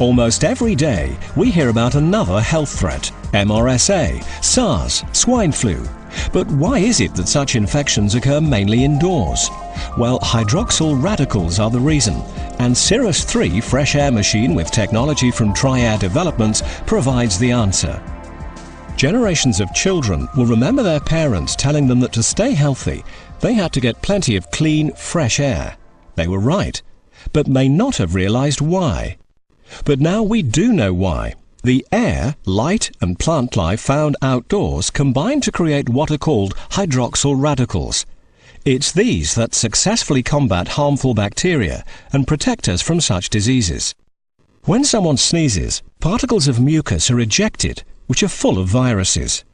Almost every day, we hear about another health threat: MRSA, SARS, swine flu. But why is it that such infections occur mainly indoors? Well, hydroxyl radicals are the reason, and Cirrus 3 fresh air machine with technology from Triair Developments provides the answer. Generations of children will remember their parents telling them that to stay healthy, they had to get plenty of clean, fresh air. They were right, but may not have realized why. But now we do know why. The air, light and plant life found outdoors combine to create what are called hydroxyl radicals. It's these that successfully combat harmful bacteria and protect us from such diseases. When someone sneezes, particles of mucus are ejected, which are full of viruses.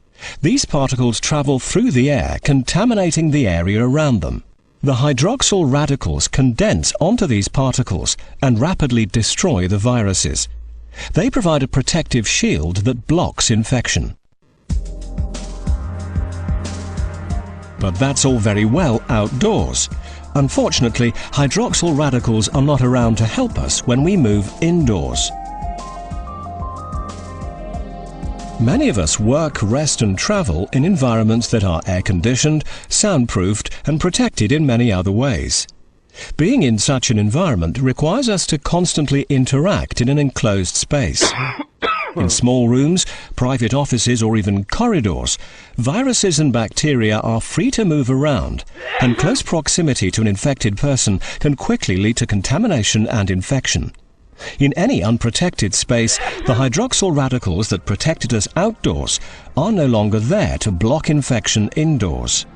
These particles travel through the air, contaminating the area around them. The hydroxyl radicals condense onto these particles and rapidly destroy the viruses. They provide a protective shield that blocks infection. But that's all very well outdoors. Unfortunately, hydroxyl radicals are not around to help us when we move indoors. Many of us work, rest and travel in environments that are air-conditioned, soundproofed and protected in many other ways. Being in such an environment requires us to constantly interact in an enclosed space. In small rooms, private offices or even corridors, viruses and bacteria are free to move around, and close proximity to an infected person can quickly lead to contamination and infection. In any unprotected space, the hydroxyl radicals that protected us outdoors are no longer there to block infection indoors.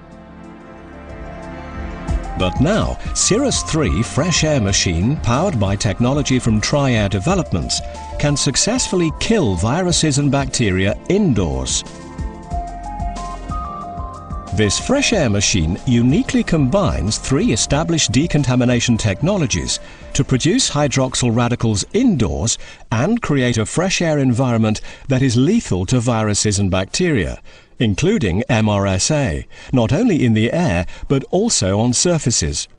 But now, Cirrus 3 fresh air machine, powered by technology from Triair Developments, can successfully kill viruses and bacteria indoors. This fresh air machine uniquely combines 3 established decontamination technologies to produce hydroxyl radicals indoors and create a fresh air environment that is lethal to viruses and bacteria, including MRSA, not only in the air but also on surfaces.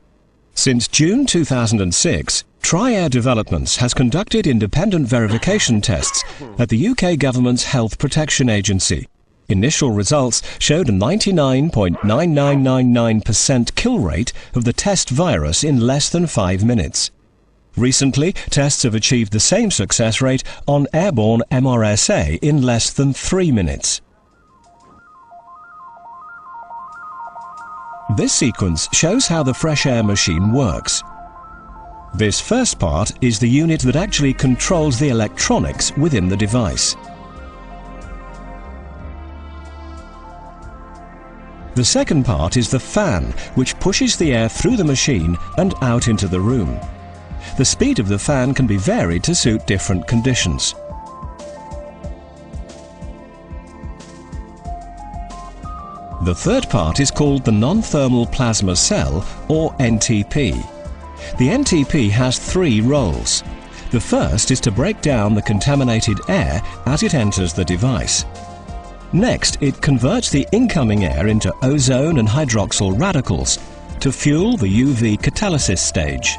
Since June 2006, Triair Developments has conducted independent verification tests at the UK government's Health Protection Agency. Initial results showed a 99.9999% kill rate of the test virus in less than 5 minutes. Recently, tests have achieved the same success rate on airborne MRSA in less than 3 minutes. This sequence shows how the fresh air machine works. This first part is the unit that actually controls the electronics within the device. The second part is the fan, which pushes the air through the machine and out into the room. The speed of the fan can be varied to suit different conditions. The third part is called the non-thermal plasma cell, or NTP. The NTP has 3 roles. The first is to break down the contaminated air as it enters the device. Next, it converts the incoming air into ozone and hydroxyl radicals to fuel the UV catalysis stage.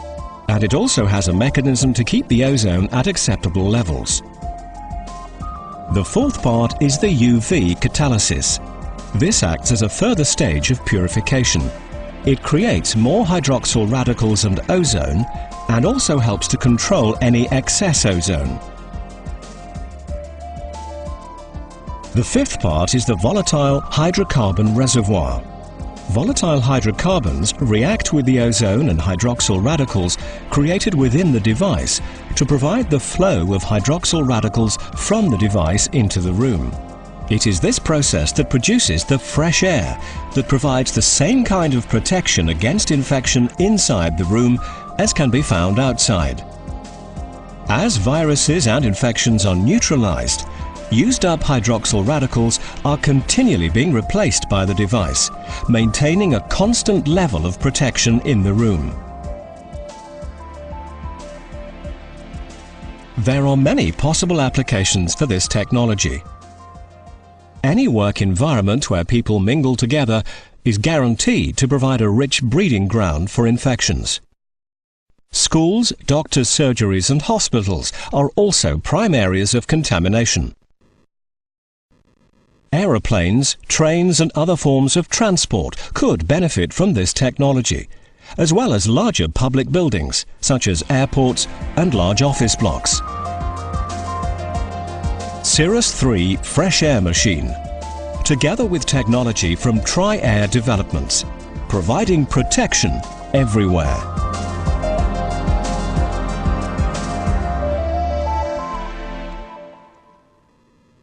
And it also has a mechanism to keep the ozone at acceptable levels. The fourth part is the UV catalysis. This acts as a further stage of purification. It creates more hydroxyl radicals and ozone, and also helps to control any excess ozone. The fifth part is the volatile hydrocarbon reservoir. Volatile hydrocarbons react with the ozone and hydroxyl radicals created within the device to provide the flow of hydroxyl radicals from the device into the room. It is this process that produces the fresh air that provides the same kind of protection against infection inside the room as can be found outside. As viruses and infections are neutralized, used-up hydroxyl radicals are continually being replaced by the device, maintaining a constant level of protection in the room. There are many possible applications for this technology. Any work environment where people mingle together is guaranteed to provide a rich breeding ground for infections. Schools, doctors' surgeries and hospitals are also prime areas of contamination. Aeroplanes, trains and other forms of transport could benefit from this technology, as well as larger public buildings such as airports and large office blocks. Cirrus 3 Fresh Air Machine, together with technology from Tri-Air Developments, providing protection everywhere.